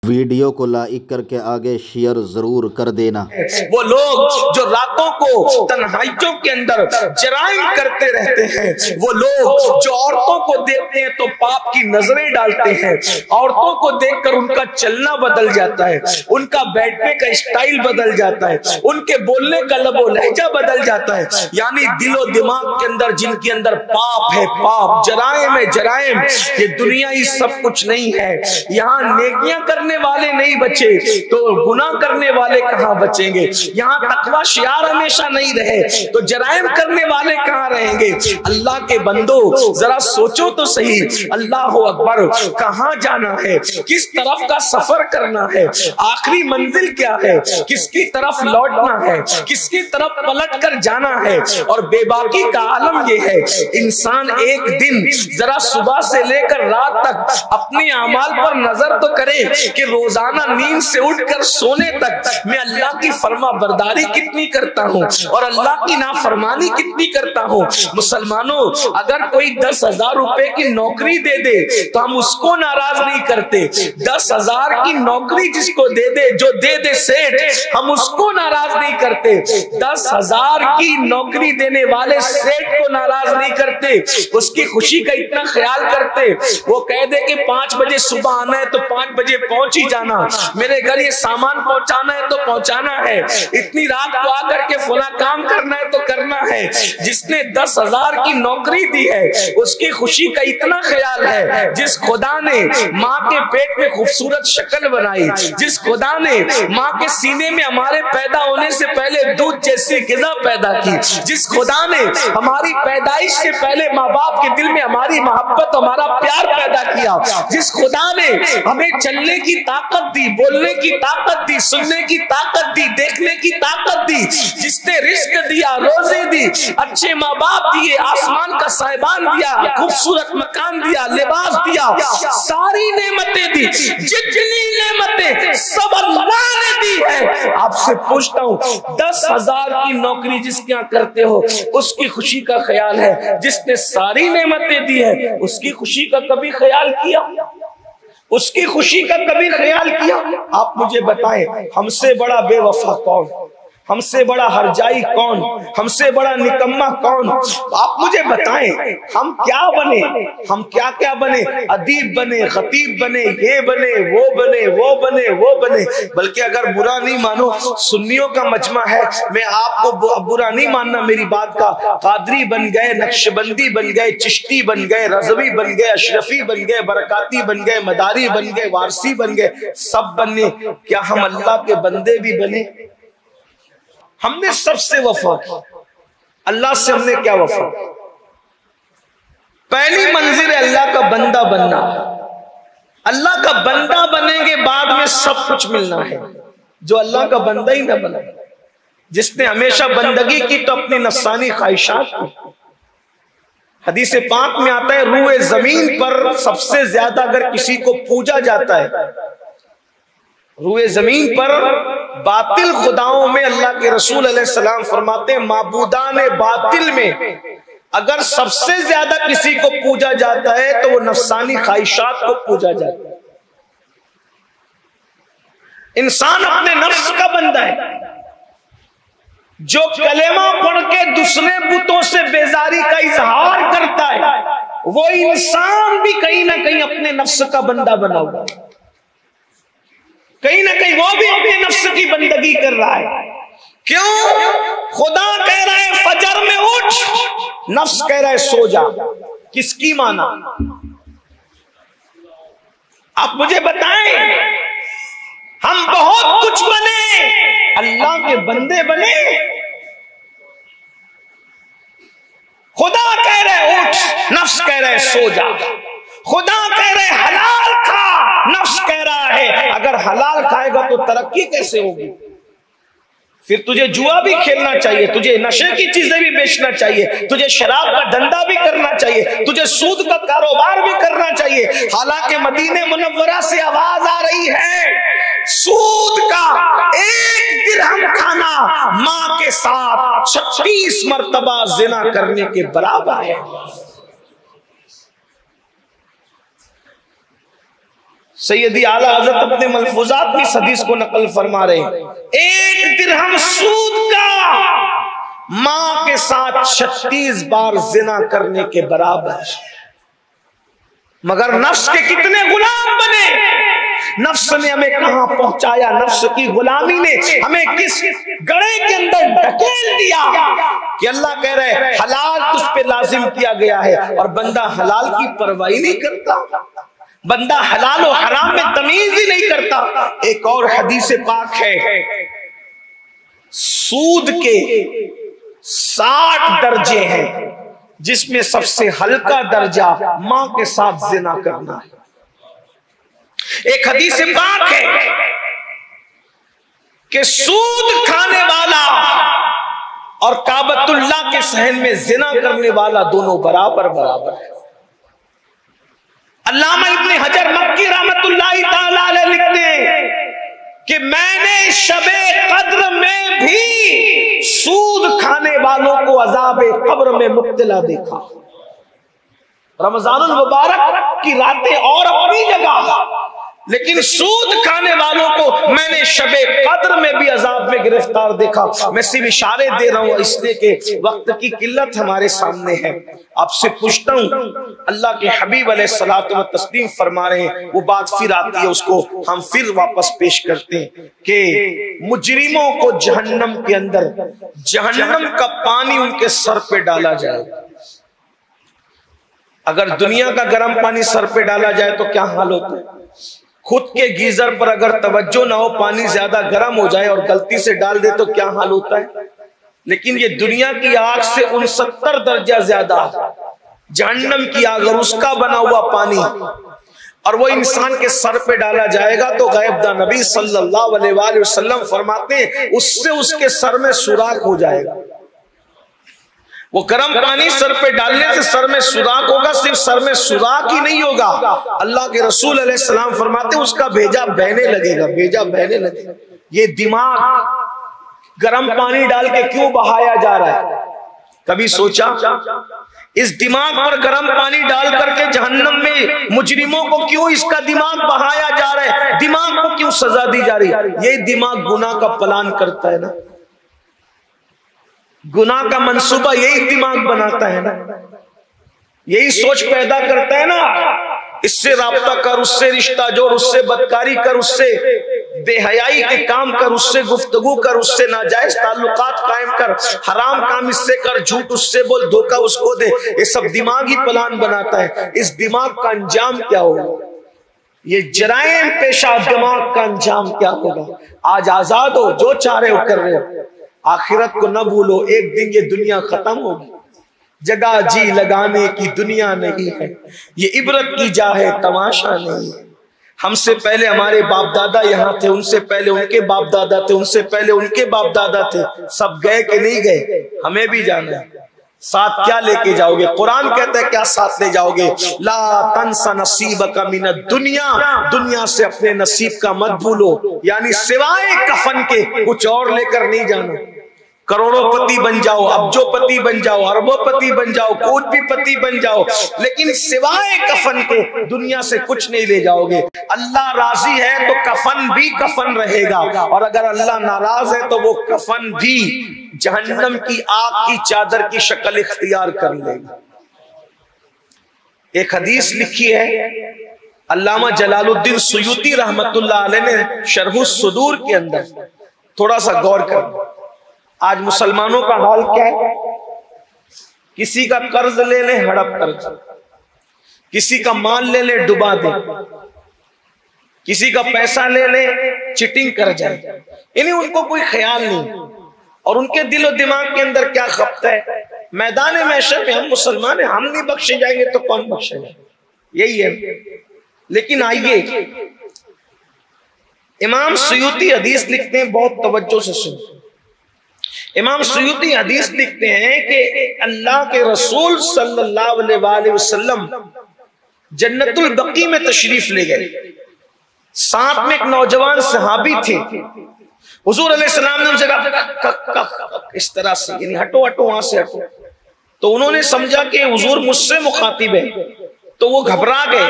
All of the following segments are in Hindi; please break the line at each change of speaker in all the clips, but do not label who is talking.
वीडियो को लाइक करके आगे शेयर जरूर कर देना।
वो लोग जो रातों को तन्हाइयों के अंदर जराइम करते रहते हैं, वो लोग जो औरतों को देखते हैं तो पाप की नजरें डालते हैं, औरतों को देखकर उनका चलना बदल जाता है, उनका बैठने का स्टाइल बदल जाता है, उनके बोलने का लबो लहजा बदल जाता है। यानी दिलो दिमाग के अंदर जिनके अंदर पाप है, पाप जराइम है, जराइम। ये दुनिया ही सब कुछ नहीं है। यहाँ नेकियां करने वाले नहीं बचे तो गुनाह करने वाले कहां बचेंगे। यहाँ तकवा शियार हमेशा नहीं रहे तो जराइम करने वाले कहां रहेंगे। अल्लाह के बंदो जरा सोचो तो सही, अल्लाह अकबर, कहां जाना है, किस तरफ का सफर करना है, आखिरी मंजिल क्या है, किसकी तरफ लौटना है, किसकी तरफ पलट कर जाना है। और बेबाकी का आलम यह है, इंसान एक दिन जरा सुबह से लेकर रात तक अपने अमाल पर नजर तो करे कि रोजाना नींद से उठकर सोने तक मैं अल्लाह की फरमा बरदारी कितनी करता हूँ और अल्लाह की नाफरमानी कितनी करता हूँ। मुसलमानों, अगर कोई 10,000 रुपए की नौकरी दे दे तो हम उसको नाराज नहीं करते। 10,000 की नौकरी जिसको दे दे, जो दे दे सेठ, हम उसको नाराज नहीं करते। 10,000 की नौकरी देने वाले सेठ को नाराज नहीं करते, उसकी खुशी का इतना ख्याल करते। वो कह दे कि 5 बजे सुबह आना है तो 5 बजे पहुंच ही जाना, मेरे घर ये सामान पहुंचाना है तो पहुंचाना है, इतनी रात को आकर के फला काम करना है तो करना है। जिसने 10,000 की नौकरी दी है उसकी खुशी का इतना ख्याल है। जिस खुदा ने माँ के पेट में खूबसूरत शक्ल बनाई, जिस खुदा ने माँ के सीने में हमारे पैदा होने से पहले दूध जैसी ग़िज़ा पैदा की, जिस खुदा ने हमारी पैदाइश से पहले माँ बाप के दिल में हमारी मोहब्बत, हमारा प्यार पैदा किया, जिस खुदा ने हमें चलने की ताकत दी, बोलने की ताकत दी, सुनने की ताकत दी, देखने की ताकत दी, जिसने रिस्क दिया, रोजे दी, अच्छे माँ बाप दिए, आसमान का साहिबान दिया, खूबसूरत मकान दिया, लिबास दिया, सारी नेमतें दी, जितनी नेमतें सब अल्लाह ने दी है। आपसे पूछता हूँ, 10,000 की नौकरी जिसके यहाँ करते हो उसकी खुशी का ख्याल है, जिसने सारी नेमतें दी है उसकी खुशी का कभी ख्याल किया? उसकी खुशी का कभी ख्याल किया? आप मुझे बताएं, हमसे बड़ा बेवफा कौन, हमसे बड़ा हरजाई कौन, हमसे बड़ा निकम्मा कौन? आप मुझे बताएं, हम क्या बने, हम क्या क्या बने? अदीब बने, खतीब बने, ये बने, वो बने, वो बने, वो बने। बल्कि अगर बुरा नहीं मानो, सुन्नियों का मजमा है, मैं आपको बुरा नहीं मानना मेरी बात का, कादरी बन गए, नक्शबंदी बन गए, चिश्ती बन गए, रज़वी बन गए, अशरफी बन गए, बरकाती बन गए, मदारी बन गए, वारसी बन गए, सब बने। क्या हम अल्लाह के बंदे भी बने? हमने सबसे वफा की, अल्लाह से हमने क्या वफा? पहली मंजिल है अल्लाह का बंदा बनना। अल्लाह का बंदा बनेंगे, बाद में सब कुछ मिलना है। जो अल्लाह का बंदा ही ना बना, जिसने हमेशा बंदगी की तो अपनी नफसानी ख्वाहिशात की। हदीस पाक में आता है, रूए जमीन पर सबसे ज्यादा अगर किसी को पूजा जाता है, रूए जमीन पर बातिल खुदाओं में अल्लाह के रसूल अलैहिस्सलाम फरमाते हैं, माबूदान बातिल में अगर सबसे ज्यादा किसी को पूजा जाता है तो वो नफसानी ख्वाहिशात को पूजा जाता है। इंसान अपने नफ्स का बंदा है। जो कलेमा पढ़ के दूसरे बुतों से बेजारी का इजहार करता है, वो इंसान भी कहीं ना कहीं अपने नफ्स का बंदा बना हुआ है। कहीं ना कहीं वो भी अपने नफ्स की बंदगी कर रहा है। क्यों? खुदा कह रहा है फजर में उठ, नफ्स कह रहा है सो जा। किसकी माना? आप मुझे बताएं, हम बहुत कुछ बने, अल्लाह के बंदे बने। खुदा कह रहे उठ, नफ्स कह रहे सो जा। खुदा कह रहे हलाल खा, नफ्स कह रहा है अगर हलाल खाएगा तो तरक्की कैसे होगी? फिर तुझे जुआ भी खेलना चाहिए, तुझे नशे की चीजें भी बेचना चाहिए, तुझे शराब का धंधा भी करना चाहिए, तुझे सूद का कारोबार भी करना चाहिए। हालांकि मदीने मुनव्वरा से आवाज आ रही है, सूद का 1 दिरहम खाना मां के साथ 36 मर्तबा जिना करने के बराबर है। सैयदी आला हजरत अपने मलफूजात में इस हदीस को नकल फरमा रहे हैं, 1 दिरहम सूद का मां के साथ 36 बार जिना करने के बराबर। मगर नफ्स के कितने गुलाम बने, नफ्स ने हमें कहां पहुंचाया, नफ्स की गुलामी ने हमें किस गड़े के अंदर ढकेल दिया कि अल्लाह कह रहे हलाल तुझ पे लाजिम किया गया है और बंदा हलाल की परवाह नहीं करता, बंदा हलाल और हराम में तमीज ही नहीं करता। एक और हदीस पाक है, सूद के 60 दर्जे हैं, जिसमें सबसे हल्का दर्जा मां के साथ जिना करना है। एक हदीस पाक है कि सूद खाने वाला और काबतुल्लाह के सहन में जिना करने वाला दोनों बराबर बराबर है। अल्लामा इब्ने हजर मक्की रहमतुल्लाहि ताला अलैह लिखते हैं कि मैंने शबे कद्र में भी सूद खाने वालों को अज़ाबे कब्र में मुब्तला देखा। रमजानुल मुबारक की रातें और अपनी जगह, लेकिन सूद खाने वालों को मैंने शबे कद्र में भी अजाब में गिरफ्तार देखा। मैं सिर्फ इशारे दे रहा हूं इसलिए कि वक्त की किल्लत हमारे सामने है। आपसे पूछता हूं, अल्लाह के हबीब अलैहिस्सलातु व तस्लीम फरमा रहे हैं, वो बात फिर आती है, उसको हम फिर वापस पेश करते हैं कि मुजरिमों को जहन्नम के अंदर जहन्नम का पानी उनके सर पे डाला जाएगा। अगर दुनिया का गर्म पानी सर पे डाला जाए तो क्या हाल होता है? खुद के गीजर पर अगर तवज्जो ना हो, पानी ज्यादा गर्म हो जाए और गलती से डाल दे तो क्या हाल होता है? लेकिन ये दुनिया की आग से 69 दर्जा ज्यादा जहन्नम की आग और उसका बना हुआ पानी, और वो इंसान के सर पे डाला जाएगा तो गायबदा नबी सल्लल्लाहु अलैहि वसल्लम फरमाते हैं उससे उसके सर में सुराख हो जाएगा। वो गर्म पानी सर पे डालने से सर में सुराख होगा, सिर्फ सर में सुराख ही नहीं होगा, अल्लाह के रसूल अलैहिस्सलाम फरमाते उसका भेजा बहने लगेगा, भेजा बहने लगेगा। ये दिमाग गर्म पानी डाल के क्यों बहाया जा रहा है? कभी सोचा इस दिमाग पर गर्म पानी डाल करके जहन्नम में मुजरिमों को क्यों इसका दिमाग बहाया जा रहा है? दिमाग को क्यों सजा दी जा रही है? ये दिमाग गुनाह का प्लान करता है ना, गुनाह का मंसूबा यही दिमाग बनाता है ना, यही सोच पैदा करता है ना, इससे राब्ता कर, उससे रिश्ता जोड़, उससे बदकारी कर, उससे बेहयाई के काम कर, उससे गुफ्तगू कर, उससे नाजायज ताल्लुकात कायम कर, हराम काम इससे कर, झूठ उससे बोल, धोखा उसको दे। ये सब दिमाग ही प्लान बनाता है। इस दिमाग का अंजाम क्या होगा? ये जराइम पेशा दिमाग का अंजाम क्या होगा? आज आजाद हो, जो चाह रहे हो कर रहे हो, आखिरत को न भूलो, एक दिन ये दुनिया खत्म होगी। जगह जी लगाने की दुनिया नहीं है, ये इबरत की जा है, तमाशा नहीं है। हमसे पहले हमारे बाप दादा यहाँ थे, उनसे पहले उनके बाप दादा थे, उनसे पहले उनके बाप दादा थे, सब गए कि नहीं गए? हमें भी जाना है। साथ क्या लेके जाओगे? कुरान कहता है क्या साथ ले जाओगे? ला तंसा नसीबका मिनद दुनिया, दुनिया से अपने नसीब का मत भूलो, यानी सिवाय कफन के कुछ और लेकर नहीं जाना। करोड़ोंपति बन जाओ, अब्जोपति बन जाओ, अरबोपति बन जाओ, कोटिपति बन जाओ, लेकिन सिवाय कफन के दुनिया से कुछ नहीं ले जाओगे। अल्लाह राजी है तो कफन भी कफन रहेगा, और अगर अल्लाह नाराज है तो वो कफन भी जहन्नम की आग की चादर की शक्ल इख्तियार कर लेगा। एक हदीस लिखी है अल्लामा जलालुद्दीन सुयूती रहमतुल्लाह अलैह ने शरहुस सुदूर के अंदर, थोड़ा सा गौर कर। आज मुसलमानों का हाल क्या है? किसी का कर्ज ले ले हड़प कर्ज, किसी का माल ले ले डुबा दे, किसी का पैसा ले ले चिटिंग कर जाए, यानी उनको कोई ख्याल नहीं। और उनके दिलो दिमाग के अंदर क्या खपता है? मैदान महशर में हम मुसलमान हैं, हम नहीं बख्शे जाएंगे तो कौन बख्शेगा? यही है। लेकिन आइए, इमाम सुयूती हदीस लिखते हैं, बहुत तवज्जो से सुनो। इमाम सुयूती हदीस लिखते हैं कि अल्लाह के रसूल सल्लल्लाहु अलैहि वसल्लम जन्नतुल बकी में तशरीफ ले गए। साथ में एक नौजवान सहाबी थे। हुजूर अलैहिस्सलाम ने उनसे इस तरह से, यानी हटो हटो वहां से हटो। तो उन्होंने समझा कि हुजूर मुझसे मुखातिब है, तो वो घबरा गए,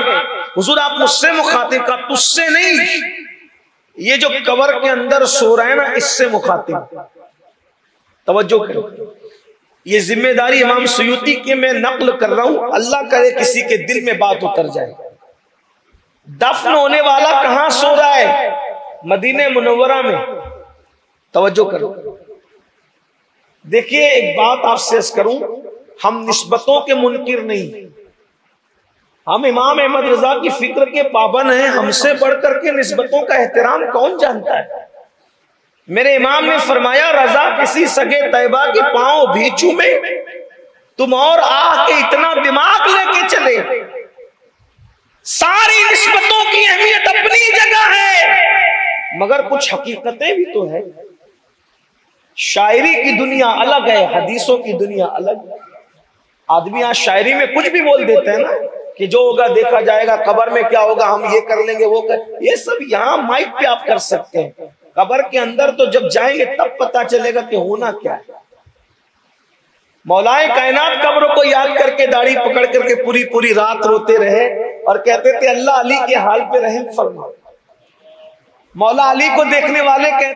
हुजूर आप मुझसे मुखातिब, का तुझसे नहीं, ये जो कब्र के अंदर सो रहा है ना, इससे मुखातिब। तवज्जो करो, ये जिम्मेदारी इमाम सुयूती की मैं नक्ल कर रहा हूं, अल्लाह करे किसी के दिल में बात उतर जाए। दफन होने वाला कहां सो रहा है? मदीने मुनव्वरा में। तवज्जो करो, देखिए एक बात आपसे अर्ज करूं, हम निस्बतों के मुनकिर नहीं, हम इमाम अहमद रजा की फिक्र के पाबंद हैं। हमसे बढ़कर के निस्बतों का एहतराम कौन जानता है? मेरे इमाम ने फरमाया, रजा किसी सगे तैयबा के पांव भी चूमे, तुम और आह के इतना दिमाग लेके चले। सारी निस्बतों की अहमियत अपनी जगह है, मगर कुछ हकीकतें भी तो है। शायरी की दुनिया अलग है, हदीसों की दुनिया अलग है। आदमी आज शायरी में कुछ भी बोल देते हैं ना, कि जो होगा देखा जाएगा, कब्र में क्या होगा हम ये कर लेंगे वो कर, ये सब यहाँ माइक पे आप कर सकते हैं। कब्र के अंदर तो जब जाएंगे तब पता चलेगा कि होना क्या है। मौलाए कायनात कब्र को याद करके दाढ़ी पकड़ करके पूरी पूरी रात रोते रहे और कहते थे अल्लाह अली के हाल पे रहम फरमा। मौला अली को देखने वाले कहते